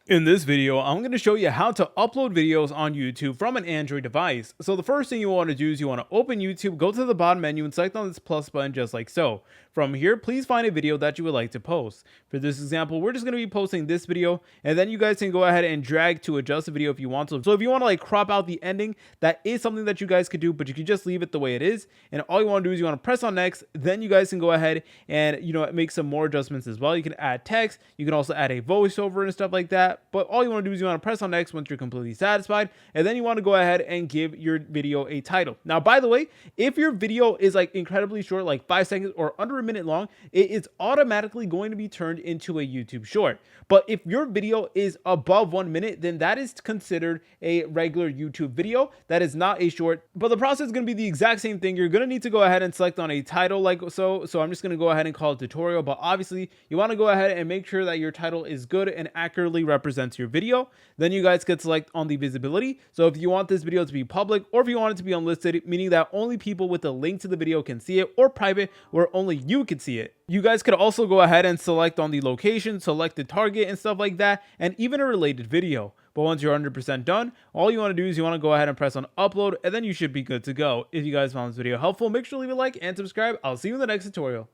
In this video, I'm going to show you how to upload videos on YouTube from an Android device. So the first thing you want to do is you want to open YouTube, go to the bottom menu and select on this plus button just like so. From here, please find a video that you would like to post. For this example, we're just going to be posting this video, and then you guys can go ahead and drag to adjust the video if you want to. So if you want to like crop out the ending, that is something that you guys could do, but you can just leave it the way it is. And all you want to do is you want to press on next, then you guys can go ahead and make some more adjustments as well. You can add text, you can also add a voiceover and stuff like that. But all you want to do is you want to press on next once you're completely satisfied, and then you want to go ahead and give your video a title. Now, by the way, if your video is like incredibly short, like 5 seconds or under a minute long, it is automatically going to be turned into a YouTube short. But if your video is above 1 minute, then that is considered a regular YouTube video. That is not a short, but the process is going to be the exact same thing. You're going to need to go ahead and select on a title like so. So I'm just going to go ahead and call it tutorial, but obviously you want to go ahead and make sure that your title is good and accurately represents your video. Then you guys could select on the visibility. So if you want this video to be public, or if you want it to be unlisted, meaning that only people with a link to the video can see it, or private where only you can see it. You guys could also go ahead and select on the location, select the target and stuff like that, and even a related video. But once you're 100% done, all you want to do is you want to go ahead and press on upload, and then you should be good to go. If you guys found this video helpful, make sure to leave a like and subscribe. I'll see you in the next tutorial.